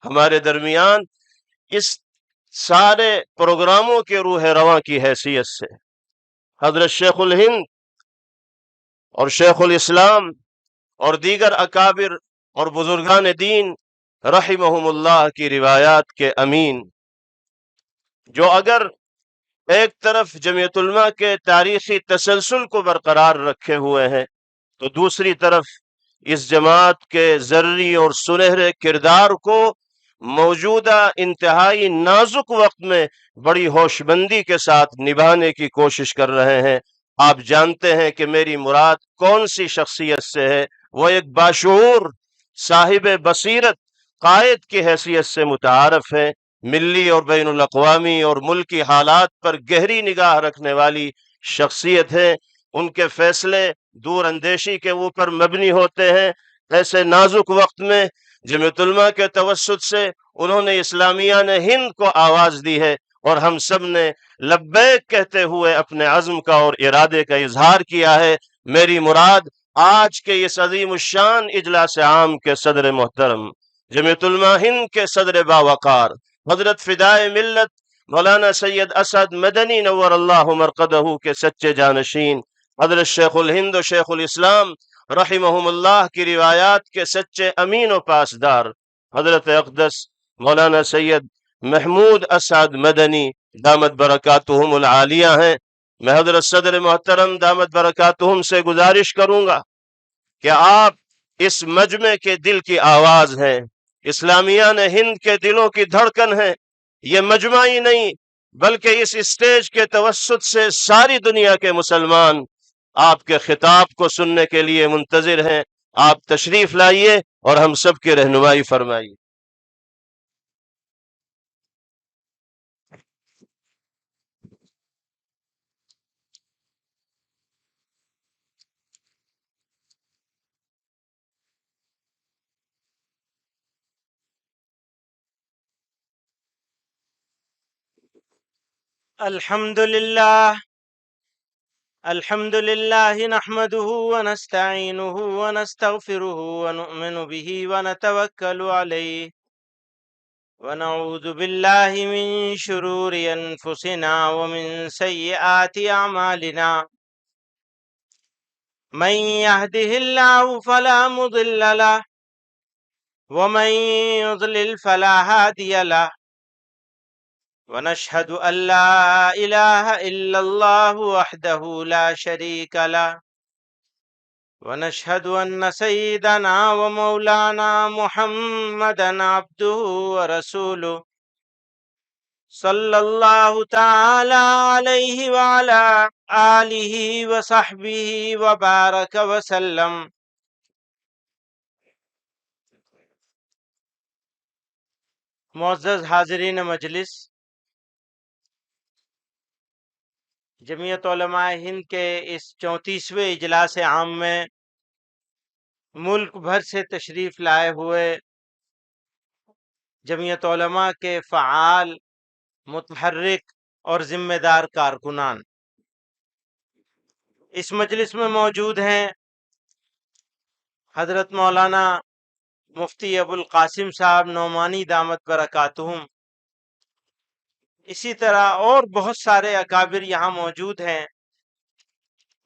ہمارے درمیان اس سارے پروگراموں کے روح رواں کی حیثیت سے حضرت شیخ الہند اور شیخ الاسلام اور دیگر اکابر اور بزرگان دین رحمہم اللہ کی روایات کے امین، جو اگر ایک طرف جمعیت علماء کے تاریخی تسلسل کو برقرار رکھے ہوئے ہیں تو دوسری طرف اس جماعت کے زرعی اور سنہرے کردار کو موجودہ انتہائی نازک وقت میں بڑی ہوش مندی کے ساتھ نبھانے کی کوشش کر رہے ہیں۔ آپ جانتے ہیں کہ میری مراد کون سی شخصیت سے ہے، وہ ایک باشعور صاحب بصیرت قائد کی حیثیت سے متعارف ہے، ملی اور بین الاقوامی اور ملکی حالات پر گہری نگاہ رکھنے والی شخصیت ہے۔ ان کے فیصلے دور اندیشی کے اوپر مبنی ہوتے ہیں۔ ایسے نازک وقت میں جمعیت علماء کے توسط سے انہوں نے اسلامیہ نے ہند کو آواز دی ہے، اور ہم سب نے لبیک کہتے ہوئے اپنے عزم کا اور ارادے کا اظہار کیا ہے۔ میری مراد آج کے اس عظیم الشان اجلاس عام کے صدر محترم جمعیت علماء ہند کے صدر باوقار حضرت فدائے ملت مولانا سید اسد مدنی نور اللہ مرقدہ کے سچے جانشین حضرت شیخ الہند و شیخ الاسلام رحمہم اللہ کی روایات کے سچے امین و پاسدار حضرت اقدس مولانا سید محمود اسعد مدنی دامت برکاتہم العالیہ ہیں۔ میں حضرت صدر محترم دامت برکاتہم سے گزارش کروں گا کہ آپ اس مجمع کے دل کی آواز ہیں، اسلامیہ نے ہند کے دلوں کی دھڑکن ہے۔ یہ مجمع ہی نہیں بلکہ اس اسٹیج کے توسط سے ساری دنیا کے مسلمان آپ کے خطاب کو سننے کے لیے منتظر ہیں۔ آپ تشریف لائیے اور ہم سب کی رہنمائی فرمائیے۔ الحمد لله نحمده ونستعينه ونستغفره ونؤمن به ونتوكل عليه ونعوذ بالله من شرور أنفسنا ومن سيئات أعمالنا، من يهده الله فلا مضل له ومن يضلل فلا هادي له، ونشهد أن لا إله إلا الله وحده لا شريك له، ونشهد أن سيدنا ومولانا محمدا عبده ورسوله صلى الله تعالى عليه وعلى آله وصحبه وبارك وسلم۔ معزز حاضرین مجلس، جمعیت علماء ہند کے اس 34ویں اجلاس عام میں ملک بھر سے تشریف لائے ہوئے جمعیت علماء کے فعال، متحرک اور ذمہ دار کارکنان اس مجلس میں موجود ہیں۔ حضرت مولانا مفتی ابو القاسم صاحب نعمانی دامت برکاتہم، اسی طرح اور بہت سارے اکابر یہاں موجود ہیں،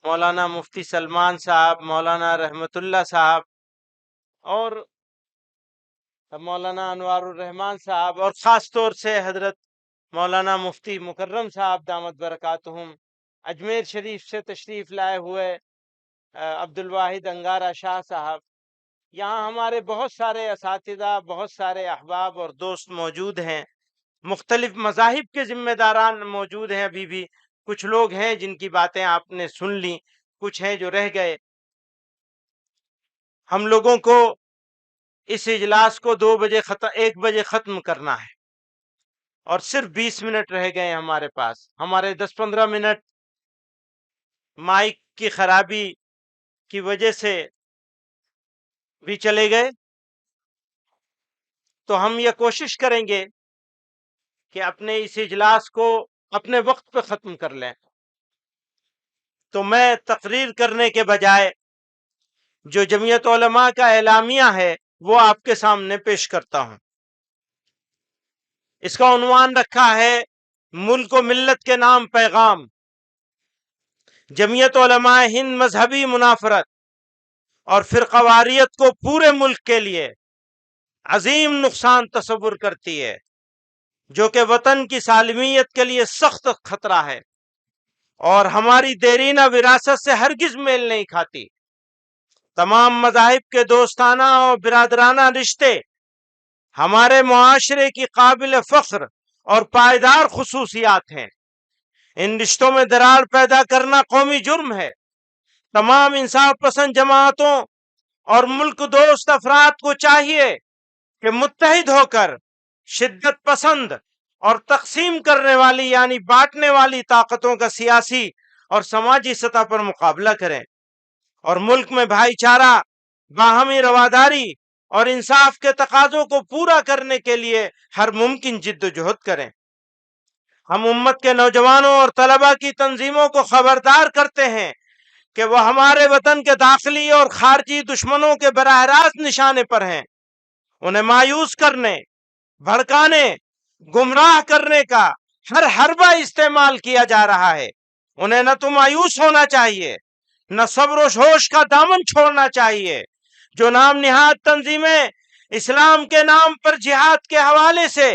مولانا مفتی سلمان صاحب، مولانا رحمت اللہ صاحب اور مولانا انوار الرحمان صاحب، اور خاص طور سے حضرت مولانا مفتی مکرم صاحب دامت برکاتہم، اجمیر شریف سے تشریف لائے ہوئے عبد الواحد انگارہ شاہ صاحب، یہاں ہمارے بہت سارے اساتذہ، بہت سارے احباب اور دوست موجود ہیں، مختلف مذاہب کے ذمہ داران موجود ہیں، ابھی بھی کچھ لوگ ہیں جن کی باتیں آپ نے سن لی، کچھ ہیں جو رہ گئے۔ ہم لوگوں کو اس اجلاس کو 1 بجے ختم کرنا ہے اور صرف 20 منٹ رہ گئے ہمارے پاس۔ ہمارے 10-15 منٹ مائک کی خرابی کی وجہ سے بھی چلے گئے، تو ہم یہ کوشش کریں گے کہ اپنے اس اجلاس کو اپنے وقت پہ ختم کر لیں۔ تو میں تقریر کرنے کے بجائے جو جمعیت علماء کا اعلامیہ ہے وہ آپ کے سامنے پیش کرتا ہوں۔ اس کا عنوان رکھا ہے ملک و ملت کے نام پیغام، جمعیت علماء ہند مذہبی منافرت اور فرقہ واریت کو پورے ملک کے لیے عظیم نقصان تصور کرتی ہے، جو کہ وطن کی سالمیت کے لیے سخت خطرہ ہے اور ہماری دیرینہ وراثت سے ہرگز میل نہیں کھاتی۔ تمام مذاہب کے دوستانہ اور برادرانہ رشتے ہمارے معاشرے کی قابل فخر اور پائیدار خصوصیات ہیں۔ ان رشتوں میں دراڑ پیدا کرنا قومی جرم ہے۔ تمام انصاف پسند جماعتوں اور ملک دوست افراد کو چاہیے کہ متحد ہو کر شدت پسند اور تقسیم کرنے والی یعنی بانٹنے والی طاقتوں کا سیاسی اور سماجی سطح پر مقابلہ کریں اور ملک میں بھائی چارہ، باہمی رواداری اور انصاف کے تقاضوں کو پورا کرنے کے لیے ہر ممکن جد و جہد کریں۔ ہم امت کے نوجوانوں اور طلباء کی تنظیموں کو خبردار کرتے ہیں کہ وہ ہمارے وطن کے داخلی اور خارجی دشمنوں کے براہ راست نشانے پر ہیں۔ انہیں مایوس کرنے، بھڑکانے، گمراہ کرنے کا ہر حربہ استعمال کیا جا رہا ہے۔ انہیں نہ تو مایوس ہونا چاہیے، نہ صبر و ہوش کا دامن چھوڑنا چاہیے۔ جو نام نہاد تنظیمیں اسلام کے نام پر جہاد کے حوالے سے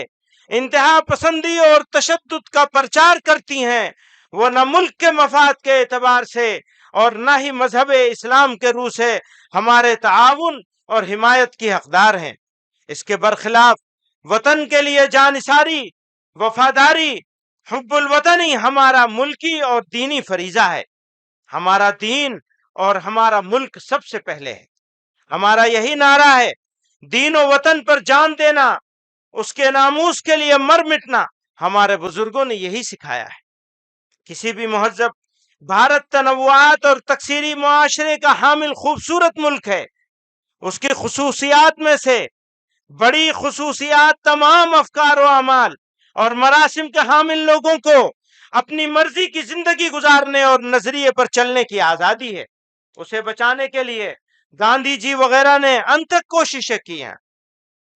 انتہا پسندی اور تشدد کا پرچار کرتی ہیں، وہ نہ ملک کے مفاد کے اعتبار سے اور نہ ہی مذہب اسلام کے روح سے ہمارے تعاون اور حمایت کی حقدار ہیں۔ اس کے برخلاف وطن کے لیے جانثاری، وفاداری، حب الوطن ہی ہمارا ملکی اور دینی فریضہ ہے۔ ہمارا دین اور ہمارا ملک سب سے پہلے ہے۔ ہمارا یہی نعرہ ہے، دین و وطن پر جان دینا، اس کے ناموس کے لیے مر مٹنا۔ ہمارے بزرگوں نے یہی سکھایا ہے۔ کسی بھی مہذب بھارت تنوعات اور تکثیری معاشرے کا حامل خوبصورت ملک ہے۔ اس کی خصوصیات میں سے بڑی خصوصیات تمام افکار و اعمال اور مراسم کے حامل لوگوں کو اپنی مرضی کی زندگی گزارنے اور نظریے پر چلنے کی آزادی ہے۔ اسے بچانے کے لیے گاندھی جی وغیرہ نے انتھک کوششیں کی ہیں۔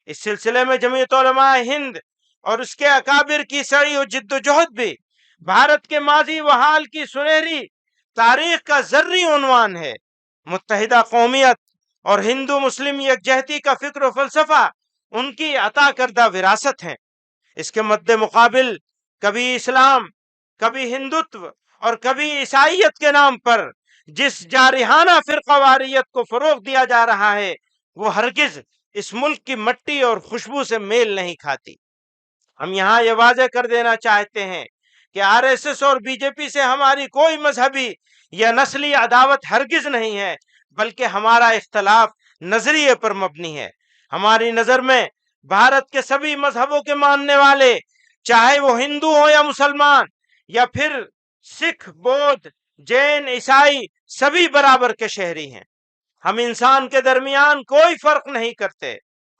اس سلسلے میں جمعیت علماء ہند اور اس کے اکابر کی سعی و جد و جہد بھی بھارت کے ماضی و حال کی سنہری تاریخ کا زرعی عنوان ہے۔ متحدہ قومیت اور ہندو مسلم یکجہتی کا فکر و فلسفہ ان کی عطا کردہ وراثت ہیں۔ اس کے مد مقابل کبھی اسلام، کبھی ہندوتو اور کبھی عیسائیت کے نام پر جس جارحانہ فرقہ واریت کو فروغ دیا جا رہا ہے، وہ ہرگز اس ملک کی مٹی اور خوشبو سے میل نہیں کھاتی۔ ہم یہاں یہ واضح کر دینا چاہتے ہیں کہ آر ایس ایس اور بی جے پی سے ہماری کوئی مذہبی یا نسلی عداوت ہرگز نہیں ہے، بلکہ ہمارا اختلاف نظریے پر مبنی ہے۔ ہماری نظر میں بھارت کے سبھی مذہبوں کے ماننے والے، چاہے وہ ہندو ہوں یا مسلمان یا پھر سکھ، بودھ، جین، عیسائی، سبھی برابر کے شہری ہیں۔ ہم انسان کے درمیان کوئی فرق نہیں کرتے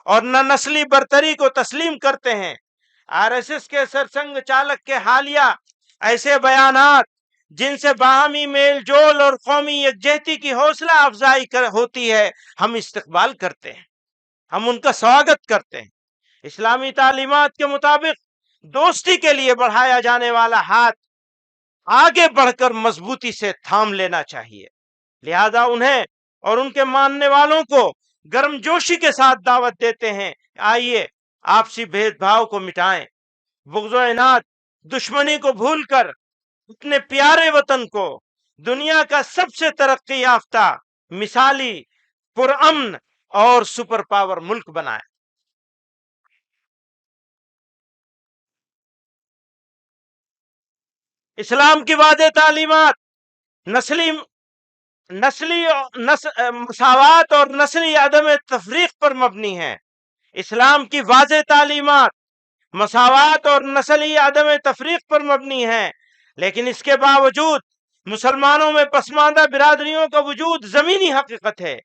اور نہ نسلی برتری کو تسلیم کرتے ہیں۔ آر ایس ایس کے سرسنگ چالک کے حالیہ ایسے بیانات جن سے باہمی میل جول اور قومی یکجہتی کی حوصلہ افزائی ہوتی ہے، ہم استقبال کرتے ہیں، ہم ان کا سواگت کرتے ہیں۔ اسلامی تعلیمات کے مطابق دوستی کے لیے بڑھایا جانے والا ہاتھ آگے بڑھ کر مضبوطی سے تھام لینا چاہیے۔ لہذا انہیں اور ان کے ماننے والوں کو گرم جوشی کے ساتھ دعوت دیتے ہیں، آئیے آپسی بھید بھاؤ کو مٹائیں، بغض و عناد، دشمنی کو بھول کر اپنے پیارے وطن کو دنیا کا سب سے ترقی یافتہ، مثالی، پرامن اور سپر پاور ملک بنائیں۔ اسلام کی واضح تعلیمات نسلی مساوات اور نسلی عدم تفریق پر مبنی ہیں۔ اسلام کی واضح تعلیمات مساوات اور نسلی عدم تفریق پر مبنی ہیں، لیکن اس کے باوجود مسلمانوں میں پسماندہ برادریوں کا وجود زمینی حقیقت ہے۔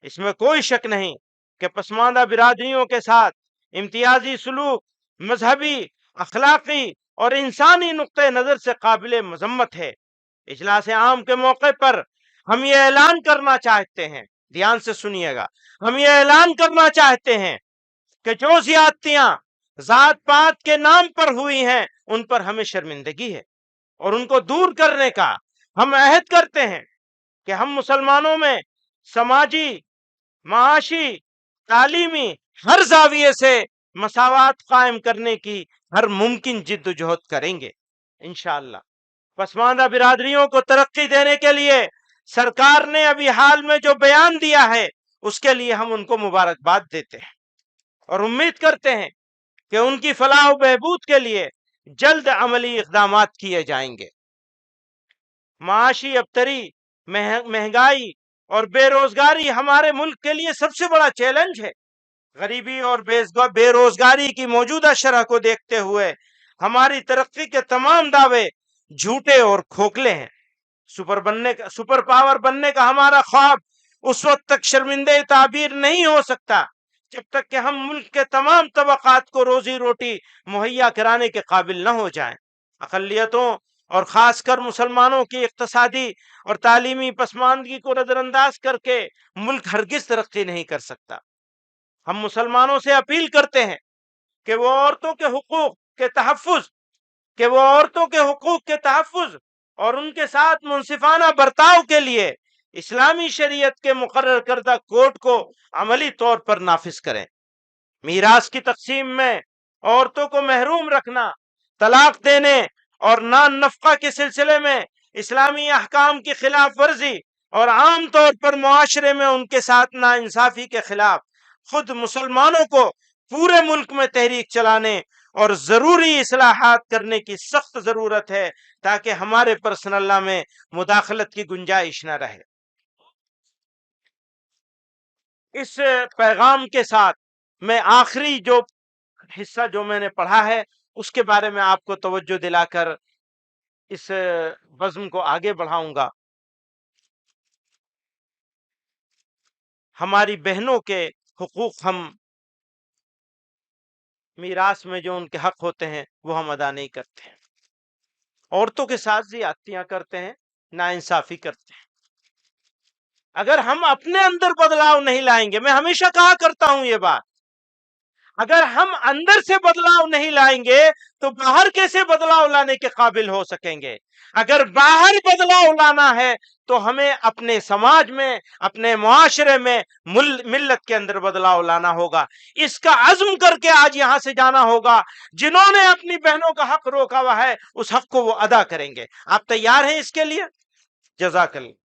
اس میں کوئی شک نہیں کہ پسماندہ برادریوں کے ساتھ امتیازی سلوک مذہبی، اخلاقی اور انسانی نقطہ نظر سے قابل مذمت ہے۔ اجلاس عام کے موقع پر ہم یہ اعلان کرنا چاہتے ہیں، دھیان سے سنیے گا، ہم یہ اعلان کرنا چاہتے ہیں کہ جو زیادتیاں ذات پات کے نام پر ہوئی ہیں، ان پر ہمیں شرمندگی ہے، اور ان کو دور کرنے کا ہم عہد کرتے ہیں کہ ہم مسلمانوں میں سماجی، معاشی، تعلیمی ہر زاویے سے مساوات قائم کرنے کی ہر ممکن جد و جہد کریں گے انشاءاللہ۔ پسماندہ برادریوں کو ترقی دینے کے لیے سرکار نے ابھی حال میں جو بیان دیا ہے اس کے لیے ہم ان کو مبارکباد دیتے ہیں اور امید کرتے ہیں کہ ان کی فلاح و بہبود کے لیے جلد عملی اقدامات کیے جائیں گے۔ معاشی ابتری، مہنگائی اور بے روزگاری ہمارے ملک کے لیے سب سے بڑا چیلنج ہے۔ غریبی اور بے روزگاری کی موجودہ شرح کو دیکھتے ہوئے ہماری ترقی کے تمام دعوے جھوٹے اور کھوکھلے ہیں۔ سپر پاور بننے کا ہمارا خواب اس وقت تک شرمندہ تعبیر نہیں ہو سکتا جب تک کہ ہم ملک کے تمام طبقات کو روزی روٹی مہیا کرانے کے قابل نہ ہو جائیں۔ اقلیتوں اور خاص کر مسلمانوں کی اقتصادی اور تعلیمی پسماندگی کو نظر انداز کر کے ملک ہرگز ترقی نہیں کر سکتا۔ ہم مسلمانوں سے اپیل کرتے ہیں کہ وہ عورتوں کے حقوق کے تحفظ اور ان کے ساتھ منصفانہ برتاؤ کے لیے اسلامی شریعت کے مقرر کردہ کوڈ کو عملی طور پر نافذ کریں۔ میراث کی تقسیم میں عورتوں کو محروم رکھنا، طلاق دینے اور نان نفقہ کے سلسلے میں اسلامی احکام کی خلاف ورزی اور عام طور پر معاشرے میں ان کے ساتھ ناانصافی کے خلاف خود مسلمانوں کو پورے ملک میں تحریک چلانے اور ضروری اصلاحات کرنے کی سخت ضرورت ہے تاکہ ہمارے پرسنل لا میں مداخلت کی گنجائش نہ رہے۔ اس پیغام کے ساتھ میں آخری جو حصہ جو میں نے پڑھا ہے اس کے بارے میں آپ کو توجہ دلا کر اس بزم کو آگے بڑھاؤں گا۔ ہماری بہنوں کے حقوق ہم میراث میں جو ان کے حق ہوتے ہیں وہ ہم ادا نہیں کرتے ہیں، عورتوں کے ساتھ زیادتیاں کرتے ہیں، ناانصافی کرتے ہیں۔ اگر ہم اپنے اندر بدلاؤ نہیں لائیں گے، میں ہمیشہ کہا کرتا ہوں یہ بات، اگر ہم اندر سے بدلاؤ نہیں لائیں گے تو باہر کیسے بدلاؤ لانے کے قابل ہو سکیں گے؟ اگر باہر بدلاؤ لانا ہے تو ہمیں اپنے سماج میں، اپنے معاشرے میں، ملت کے اندر بدلاؤ لانا ہوگا۔ اس کا عزم کر کے آج یہاں سے جانا ہوگا۔ جنہوں نے اپنی بہنوں کا حق روکا ہوا ہے اس حق کو وہ ادا کریں گے۔ آپ تیار ہیں اس کے لیے؟ جزاک اللہ۔